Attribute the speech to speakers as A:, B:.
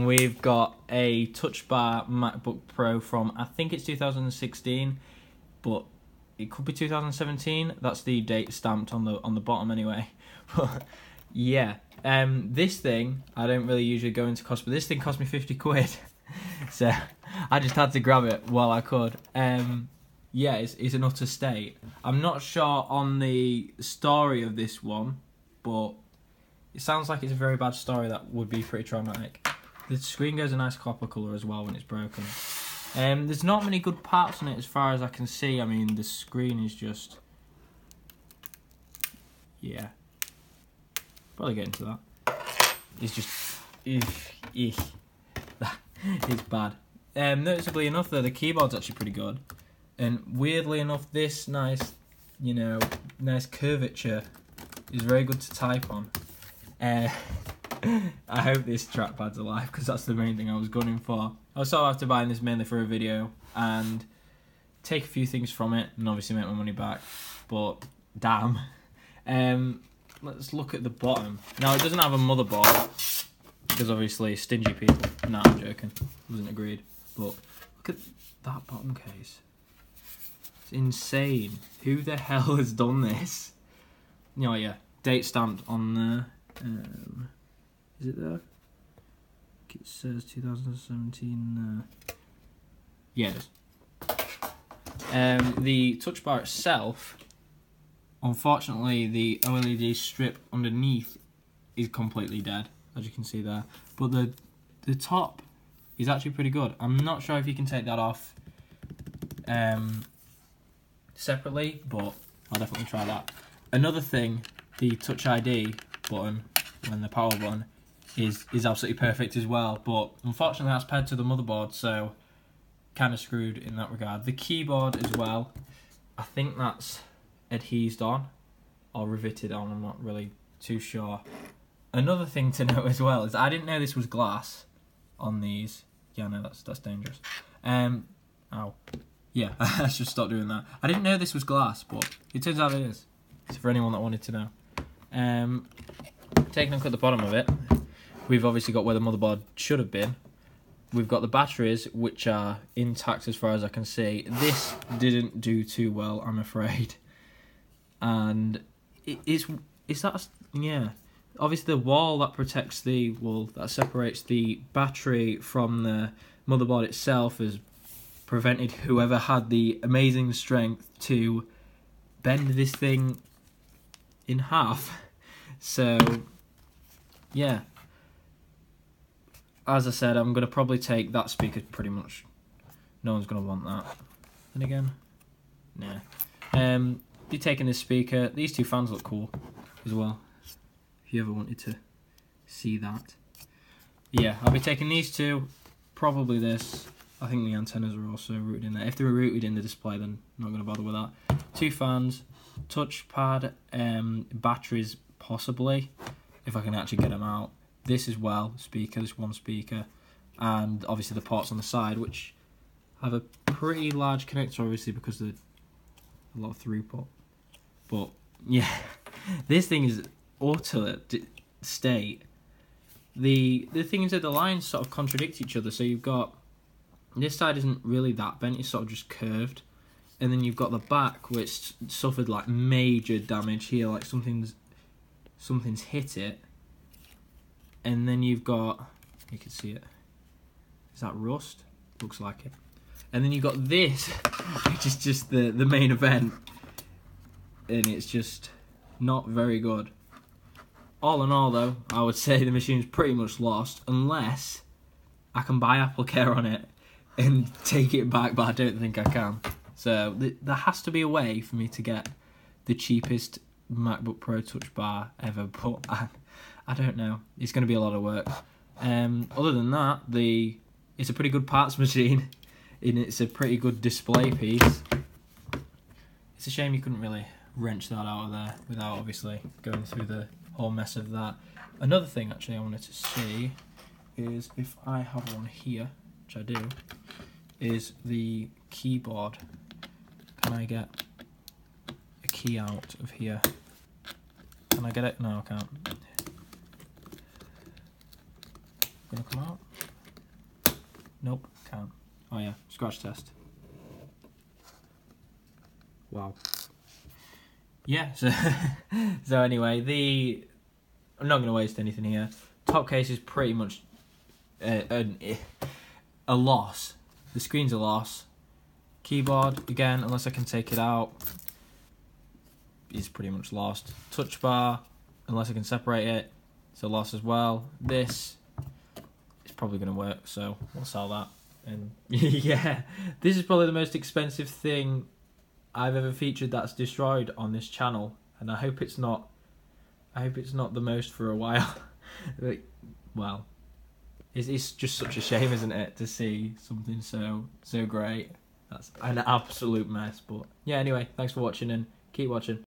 A: We've got a Touch Bar MacBook Pro from, I think it's 2016, but it could be 2017. That's the date stamped on the bottom anyway. But yeah, this thing, I don't really usually go into cost, but this thing cost me 50 quid. So I just had to grab it while I could. Yeah, it's an utter state. I'm not sure on the story of this one, but it sounds like it's a very bad story that would be pretty traumatic. The screen goes a nice copper colour as well when it's broken. There's not many good parts on it as far as I can see. I mean, the screen is just... yeah. Probably get into that. It's just... it's bad. Noticeably enough though, the keyboard's actually pretty good. And weirdly enough, this nice curvature is very good to type on. I hope this trackpad's alive, because that's the main thing I was gunning for. I was sort of after buying this mainly for a video and take a few things from it and obviously make my money back, but damn. Let's look at the bottom. Now, it doesn't have a motherboard, because obviously stingy people. Nah, I'm joking. Wasn't agreed. But look at that bottom case. It's insane. Who the hell has done this? Oh yeah, date stamped on there. Is it there? It says 2017. Yeah, it is. The touch bar itself, unfortunately, the OLED strip underneath is completely dead, as you can see there. But the top is actually pretty good. I'm not sure if you can take that off separately, but I'll definitely try that. Another thing, the Touch ID button, when the power button, is absolutely perfect as well, but unfortunately that's paired to the motherboard, so kind of screwed in that regard. The keyboard as well, I think that's adhesed on or riveted on, I'm not really too sure. Another thing to note as well is I didn't know this was glass on these. Yeah, no, that's dangerous. Ow. Yeah, I should stop doing that. I didn't know this was glass, but it turns out it is. So for anyone that wanted to know. Taking a look at the bottom of it, we've obviously got where the motherboard should have been. We've got the batteries, which are intact as far as I can see. This didn't do too well, I'm afraid. And it's that, yeah. Obviously the wall that protects the wall, that separates the battery from the motherboard itself, has prevented whoever had the amazing strength to bend this thing in half. So yeah, as I said, I'm going to probably take that speaker pretty much. No one's going to want that. And again, nah. Be taking this speaker. These two fans look cool as well, if you ever wanted to see that. Yeah, I'll be taking these two, probably this. I think the antennas are also rooted in there. If they were rooted in the display, then I'm not going to bother with that. Two fans, touchpad, batteries possibly, if I can actually get them out. This as well, speaker, this one speaker, and obviously the ports on the side, which have a pretty large connector, obviously, because of a lot of throughput. But yeah, this thing is utter state. The thing is that the lines sort of contradict each other. So you've got this side isn't really that bent; it's sort of just curved, and then you've got the back, which suffered like major damage here, like something's hit it. And then you've got, you can see it. Is that rust? Looks like it. And then you've got this, which is just the main event, and it's just not very good. All in all, though, I would say the machine's pretty much lost, unless I can buy AppleCare on it and take it back, but I don't think I can. So there has to be a way for me to get the cheapest MacBook Pro Touch Bar ever, but I don't know. It's going to be a lot of work. Other than that, it's a pretty good parts machine, and it's a pretty good display piece. It's a shame you couldn't really wrench that out of there without obviously going through the whole mess of that. Another thing actually I wanted to see is if I have one here, which I do, is the keyboard. Can I get a key out of here? Can I get it? No, I can't. gonna come out. Nope, can't. Oh yeah, scratch test. Wow. Yeah, so so anyway, I'm not gonna waste anything here. Top case is pretty much a loss. The screen's a loss. Keyboard, again, unless I can take it out, is pretty much lost. Touch bar, unless I can separate it, it's a loss as well. This is probably going to work, so we'll sell that. And yeah, this is probably the most expensive thing I've ever featured that's destroyed on this channel, and I hope it's not the most for a while. Well, it's just such a shame, isn't it, to see something so great. That's an absolute mess. But yeah, anyway, thanks for watching and keep watching.